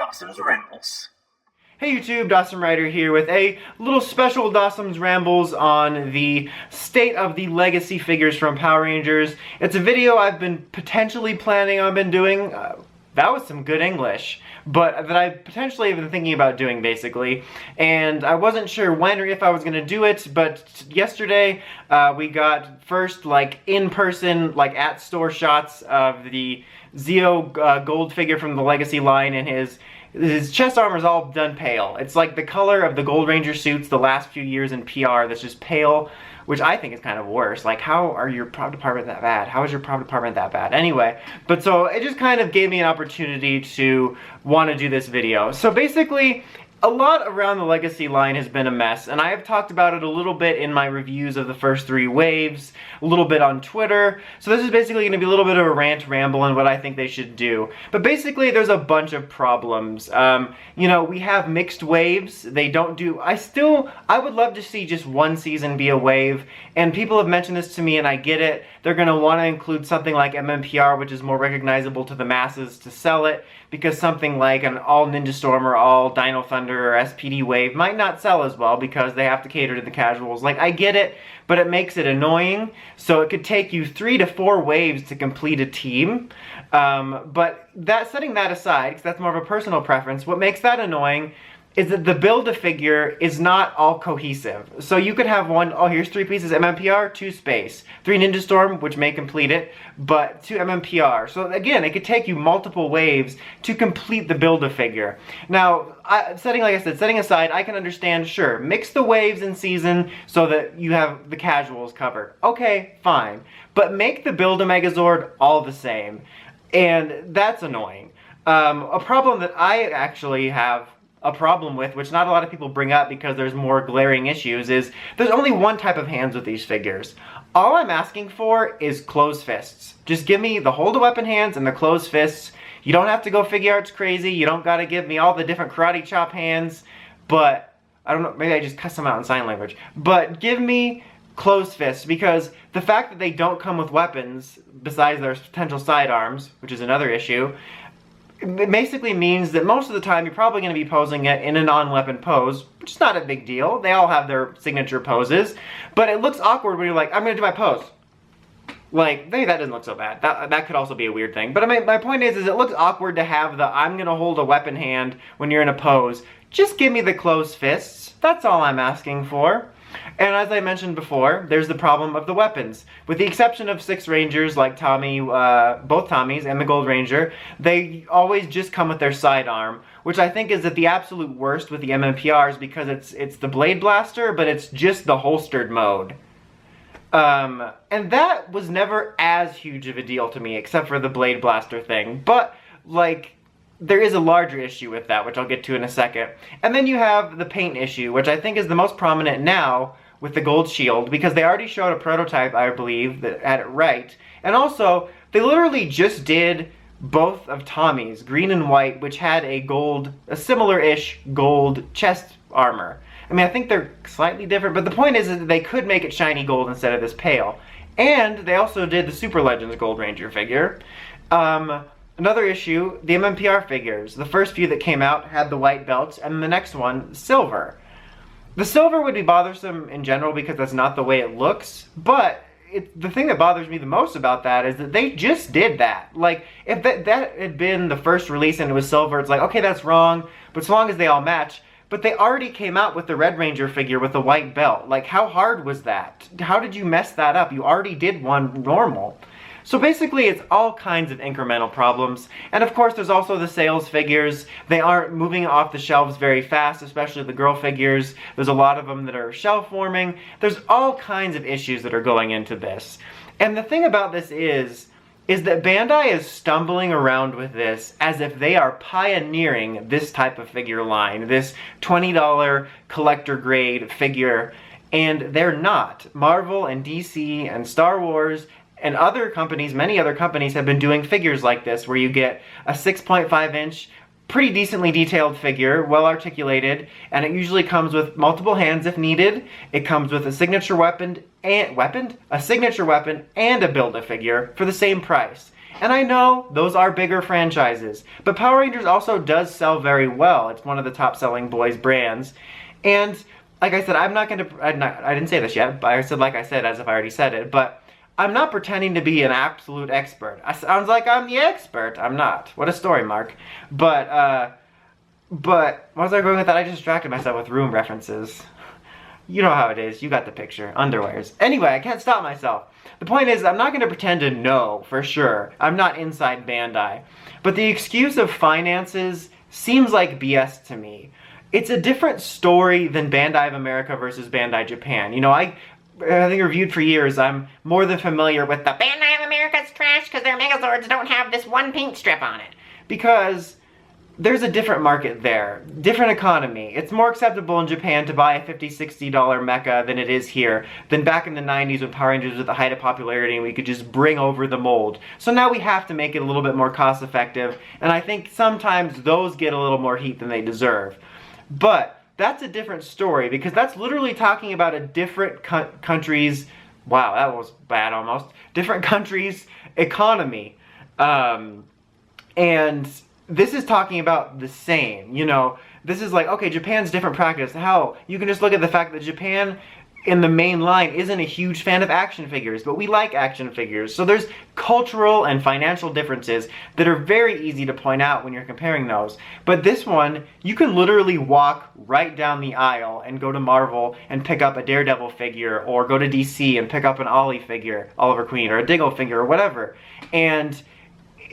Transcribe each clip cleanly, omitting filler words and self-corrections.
Dosm's Rambles. Hey YouTube, Dosm Rider here with a little special Dosm's Rambles on the state of the legacy figures from Power Rangers. It's a video I've been potentially planning on doing. That was some good English, but that I potentially have been thinking about doing basically, and I wasn't sure when or if I was going to do it, but yesterday we got first in-person at store shots of the Zeo gold figure from the legacy line, and his chest armor is all done pale. It's like the color of the Gold Ranger suits the last few years in PR that's just pale, which I think is kind of worse. Like, how are your prop department that bad? How is your prop department that bad? Anyway, but so it just kind of gave me an opportunity to want to do this video. So basically, a lot around the legacy line has been a mess, and I have talked about it a little bit in my reviews of the first 3 waves, a little bit on Twitter. So this is basically going to be a little bit of a rant ramble on what I think they should do. But basically, there's a bunch of problems. You know, we have mixed waves. They don't do... I would love to see just one season be a wave, and people have mentioned this to me, and I get it. They're going to want to include something like MMPR, which is more recognizable to the masses, to sell it, because something like an all Ninja Storm or all Dino Thunder or SPD wave might not sell as well because they have to cater to the casuals. Like, I get it, but it makes it annoying. So it could take you 3 to 4 waves to complete a team. But setting that aside, because that's more of a personal preference, what makes that annoying is that the build-a-figure is not all cohesive. So you could have one, oh, here's 3 pieces MMPR, 2 space. 3 Ninja Storm, which may complete it, but 2 MMPR. So again, it could take you multiple waves to complete the build-a-figure. Now, setting aside, I can understand, sure, mix the waves in season so that you have the casuals covered. Okay, fine. But make the Build-A-Megazord all the same. And that's annoying. A problem that I actually have a problem with, which not a lot of people bring up because there's more glaring issues, is there's only one type of hands with these figures. All I'm asking for is closed fists. Just give me the hold-a-weapon hands and the closed fists. You don't have to go figure arts crazy. You don't gotta give me all the different karate chop hands, but I don't know, maybe I just cuss them out in sign language. But give me closed fists, because the fact that they don't come with weapons besides their potential sidearms, which is another issue, it basically means that most of the time you're probably going to be posing it in a non-weapon pose, which is not a big deal. They all have their signature poses, but it looks awkward when you're like, I'm going to do my pose. Like, maybe that doesn't look so bad. That could also be a weird thing. But I mean, my point is it looks awkward to have the I'm going to hold a weapon hand when you're in a pose. Just give me the closed fists. That's all I'm asking for. And as I mentioned before, there's the problem of the weapons. With the exception of 6 Rangers like Tommy, both Tommies and the Gold Ranger, they always just come with their sidearm, which I think is at the absolute worst with the MMPRs because it's the Blade Blaster, but it's just the holstered mode. And that was never as huge of a deal to me, except for the Blade Blaster thing. But, like, there is a larger issue with that, which I'll get to in a second. And then you have the paint issue, which I think is the most prominent now with the gold shield, because they already showed a prototype, I believe, that had it right. And also, they literally just did both of Tommy's, green and white, which had a similar-ish gold chest armor. I mean, I think they're slightly different, but the point is that they could make it shiny gold instead of this pale. And they also did the Super Legends Gold Ranger figure. Another issue, the MMPR figures. The first few that came out had the white belts, and the next one, silver. The silver would be bothersome in general because that's not the way it looks, but the thing that bothers me the most about that is that they just did that. Like, if that had been the first release and it was silver, it's like, okay, that's wrong, but so long as they all match. But they already came out with the Red Ranger figure with the white belt. Like, how hard was that? How did you mess that up? You already did one normal. So basically, it's all kinds of incremental problems. And of course, there's also the sales figures. They aren't moving off the shelves very fast, especially the girl figures. There's a lot of them that are shelf warming. There's all kinds of issues that are going into this. And the thing about this is that Bandai is stumbling around with this as if they are pioneering this type of figure line, this $20 collector grade figure, and they're not. Marvel and DC and Star Wars and other companies, many other companies, have been doing figures like this, where you get a 6.5 inch, pretty decently detailed figure, well articulated, and it usually comes with multiple hands if needed. It comes with a signature weapon and a Build-A-Figure for the same price. And I know those are bigger franchises, but Power Rangers also does sell very well. It's one of the top selling boys brands. And like I said, I didn't say this yet, but I said like I said as if I already said it, but I'm not pretending to be an absolute expert. I sounds like I'm the expert. I'm not. What a story, Mark. But where was I going with that? I just distracted myself with room references. You know how it is. You got the picture. Underwears. Anyway, I can't stop myself. The point is, I'm not going to pretend to know for sure. I'm not inside Bandai. But the excuse of finances seems like BS to me. It's a different story than Bandai of America versus Bandai Japan. You know, I think reviewed for years, I'm more than familiar with the Bandai of America's trash because their Megazords don't have this one paint strip on it. Because there's a different market there, different economy. It's more acceptable in Japan to buy a $50, $60 mecha than it is here, than back in the 90s when Power Rangers was at the height of popularity and we could just bring over the mold. So now we have to make it a little bit more cost effective, and I think sometimes those get a little more heat than they deserve. But that's a different story, because that's literally talking about a different country's, wow, that was bad almost, different country's economy. And this is talking about the same, you know, this is like, okay, Japan's different practice. How? You can just look at the fact that Japan, in the main line, isn't a huge fan of action figures, but we like action figures. So there's cultural and financial differences that are very easy to point out when you're comparing those. But this one, you can literally walk right down the aisle and go to Marvel and pick up a Daredevil figure, or go to DC and pick up an Ollie figure, Oliver Queen, or a Diggle figure, or whatever. And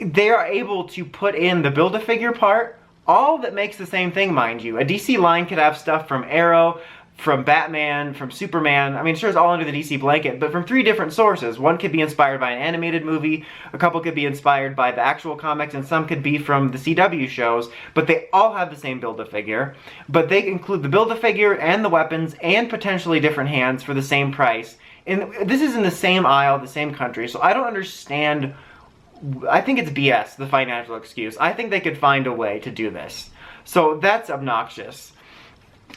they are able to put in the Build-A-Figure part, all that makes the same thing, mind you. A DC line could have stuff from Arrow, from Batman, from Superman. I mean, sure, it's all under the DC blanket, but from 3 different sources. One could be inspired by an animated movie, a couple could be inspired by the actual comics, and some could be from the CW shows, but they all have the same Build-A-Figure. But they include the Build-A-Figure and the weapons and potentially different hands for the same price. And this is in the same aisle, the same country, so I don't understand. I think it's BS, the financial excuse. I think they could find a way to do this. So that's obnoxious.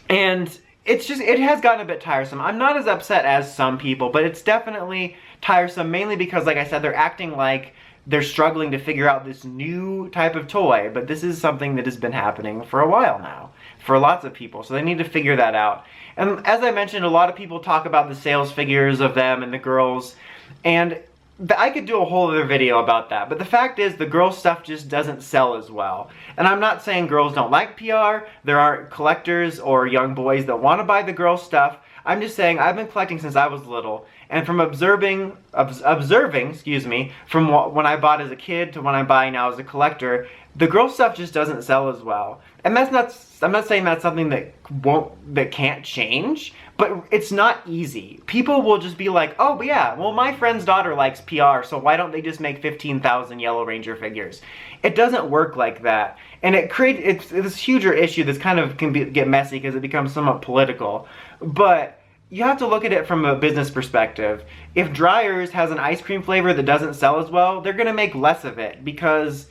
And it's just, it has gotten a bit tiresome. I'm not as upset as some people, but it's definitely tiresome, mainly because, like I said, they're acting like they're struggling to figure out this new type of toy, but this is something that has been happening for a while now, for lots of people, so they need to figure that out. And as I mentioned, a lot of people talk about the sales figures of them and the girls, and I could do a whole other video about that, but the fact is the girl stuff just doesn't sell as well. And I'm not saying girls don't like PR, there aren't collectors or young boys that want to buy the girl stuff. I'm just saying I've been collecting since I was little, and from observing, from when I bought as a kid to when I buy now as a collector, the girl stuff just doesn't sell as well. And that's not, I'm not saying that's something that can't change, but it's not easy. People will just be like, oh yeah, well my friend's daughter likes PR, so why don't they just make 15,000 Yellow Ranger figures? It doesn't work like that. And it creates, it's this huger issue that's kind of get messy because it becomes somewhat political. But you have to look at it from a business perspective. If Dryers has an ice cream flavor that doesn't sell as well, they're gonna make less of it because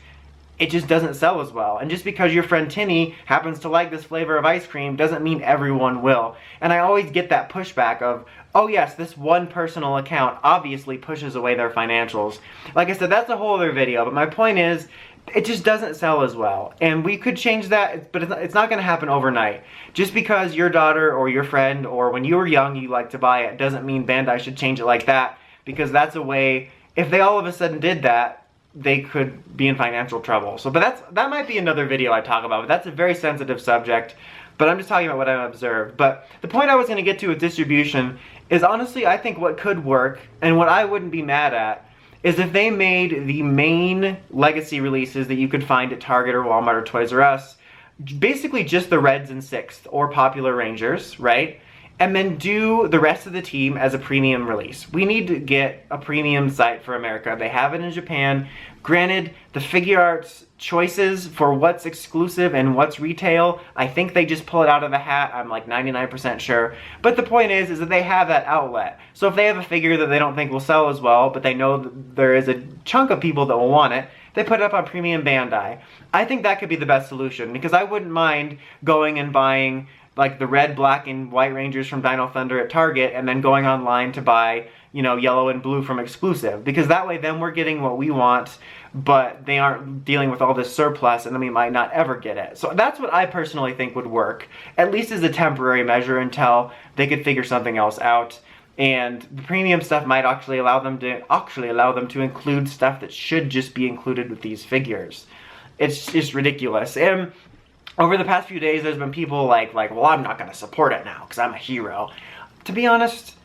it just doesn't sell as well. And just because your friend Tinny happens to like this flavor of ice cream doesn't mean everyone will. And I always get that pushback of, oh yes, this one personal account obviously pushes away their financials. Like I said, that's a whole other video, but my point is, it just doesn't sell as well. And we could change that, but it's not gonna happen overnight. Just because your daughter or your friend, or when you were young you liked to buy it, doesn't mean Bandai should change it like that, because that's a way, if they all of a sudden did that, they could be in financial trouble. So, but that might be another video I talk about, but that's a very sensitive subject, but I'm just talking about what I've observed. But the point I was gonna get to with distribution is, honestly, I think what could work, and what I wouldn't be mad at, is if they made the main legacy releases that you could find at Target or Walmart or Toys R Us, basically just the Reds and 6th, or Popular Rangers, right? And then do the rest of the team as a premium release. We need to get a premium site for America. They have it in Japan. Granted, the figure arts choices for what's exclusive and what's retail, I think they just pull it out of the hat. I'm like 99% sure. But the point is that they have that outlet. So if they have a figure that they don't think will sell as well, but they know that there is a chunk of people that will want it, they put it up on Premium Bandai. I think that could be the best solution, because I wouldn't mind going and buying like the red, black, and white Rangers from Dino Thunder at Target, and then going online to buy, you know, yellow and blue from Exclusive. Because that way then we're getting what we want, but they aren't dealing with all this surplus, and then we might not ever get it. So that's what I personally think would work, at least as a temporary measure until they could figure something else out. And the premium stuff might actually allow them to include stuff that should just be included with these figures. It's just ridiculous. And over the past few days, there's been people like, well, I'm not going to support it now because I'm a hero. To be honest,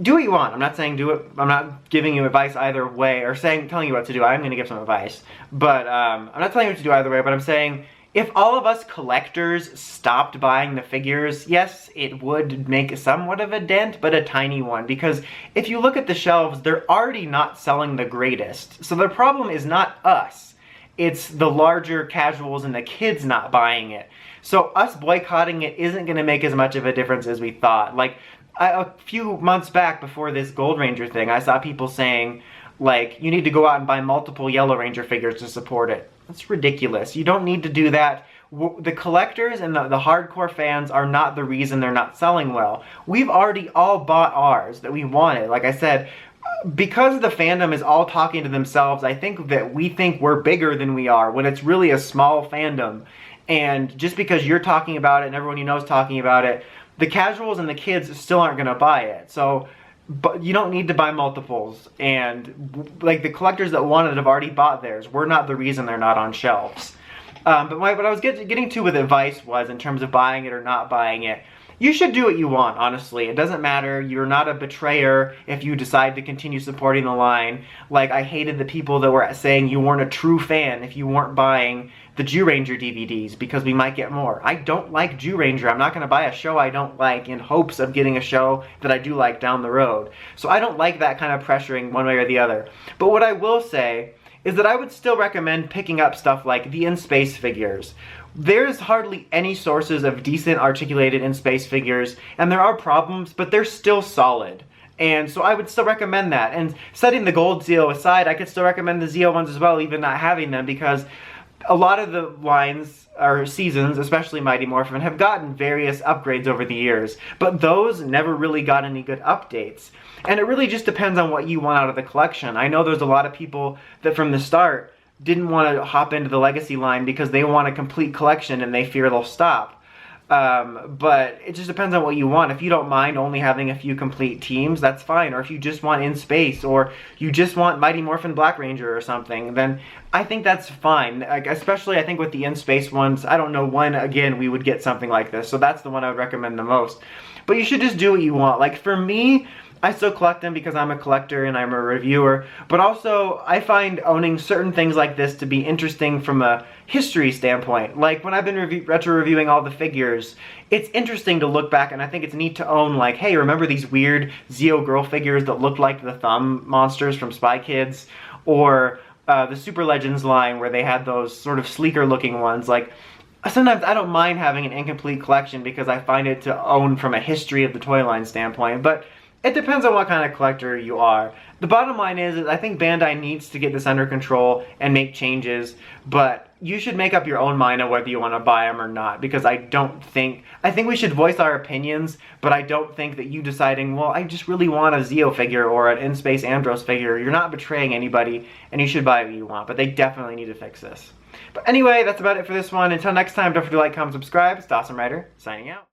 do what you want. I'm not saying do it. I'm not giving you advice either way, or telling you what to do. I'm going to give some advice, but I'm not telling you what to do either way. But I'm saying if all of us collectors stopped buying the figures, yes, it would make somewhat of a dent, but a tiny one. Because if you look at the shelves, they're already not selling the greatest. So the problem is not us. It's the larger casuals and the kids not buying it. So us boycotting it isn't going to make as much of a difference as we thought. Like, a few months back before this Gold Ranger thing, I saw people saying, like, you need to go out and buy multiple Yellow Ranger figures to support it. That's ridiculous. You don't need to do that. The collectors and the hardcore fans are not the reason they're not selling well. We've already all bought ours that we wanted. Like I said, because the fandom is all talking to themselves, I think that we think we're bigger than we are when it's really a small fandom. And just because you're talking about it and everyone you know is talking about it, the casuals and the kids still aren't going to buy it. So, but you don't need to buy multiples. And like the collectors that want it have already bought theirs. We're not the reason they're not on shelves. But what I was getting to with advice was, in terms of buying it or not buying it, you should do what you want, honestly. It doesn't matter. You're not a betrayer if you decide to continue supporting the line. Like, I hated the people that were saying you weren't a true fan if you weren't buying the Jew Ranger DVDs because we might get more. I don't like Jew Ranger. I'm not going to buy a show I don't like in hopes of getting a show that I do like down the road. So I don't like that kind of pressuring one way or the other. But what I will say is that I would still recommend picking up stuff like the in-space figures. There's hardly any sources of decent articulated in-space figures, and there are problems, but they're still solid. And so I would still recommend that. And setting the gold Zeo aside, I could still recommend the Zeo ones as well, even not having them, because a lot of the lines or seasons, especially Mighty Morphin, have gotten various upgrades over the years, but those never really got any good updates. And it really just depends on what you want out of the collection. I know there's a lot of people that from the start didn't want to hop into the Legacy line because they want a complete collection and they fear they'll stop. But it just depends on what you want. If you don't mind only having a few complete teams, that's fine. Or if you just want in space, or you just want Mighty Morphin Black Ranger or something, then I think that's fine. Like, especially I think with the in space ones, I don't know when again we would get something like this. So that's the one I would recommend the most. But you should just do what you want. Like for me, I still collect them because I'm a collector and I'm a reviewer, but also I find owning certain things like this to be interesting from a history standpoint. Like when I've been retro reviewing all the figures, it's interesting to look back, and I think it's neat to own, like, hey, remember these weird Zeo girl figures that looked like the Thumb monsters from Spy Kids? Or the Super Legends line where they had those sort of sleeker looking ones. Like, sometimes I don't mind having an incomplete collection because I find it to own from a history of the toy line standpoint, but it depends on what kind of collector you are. The bottom line is I think Bandai needs to get this under control and make changes, but you should make up your own mind on whether you want to buy them or not, because I think we should voice our opinions, but I don't think that you deciding, well, I just really want a Zeo figure or an In-Space Andros figure, you're not betraying anybody, and you should buy what you want, but they definitely need to fix this. But anyway, that's about it for this one. Until next time, don't forget to like, comment, subscribe. It's Dosm Rider, signing out.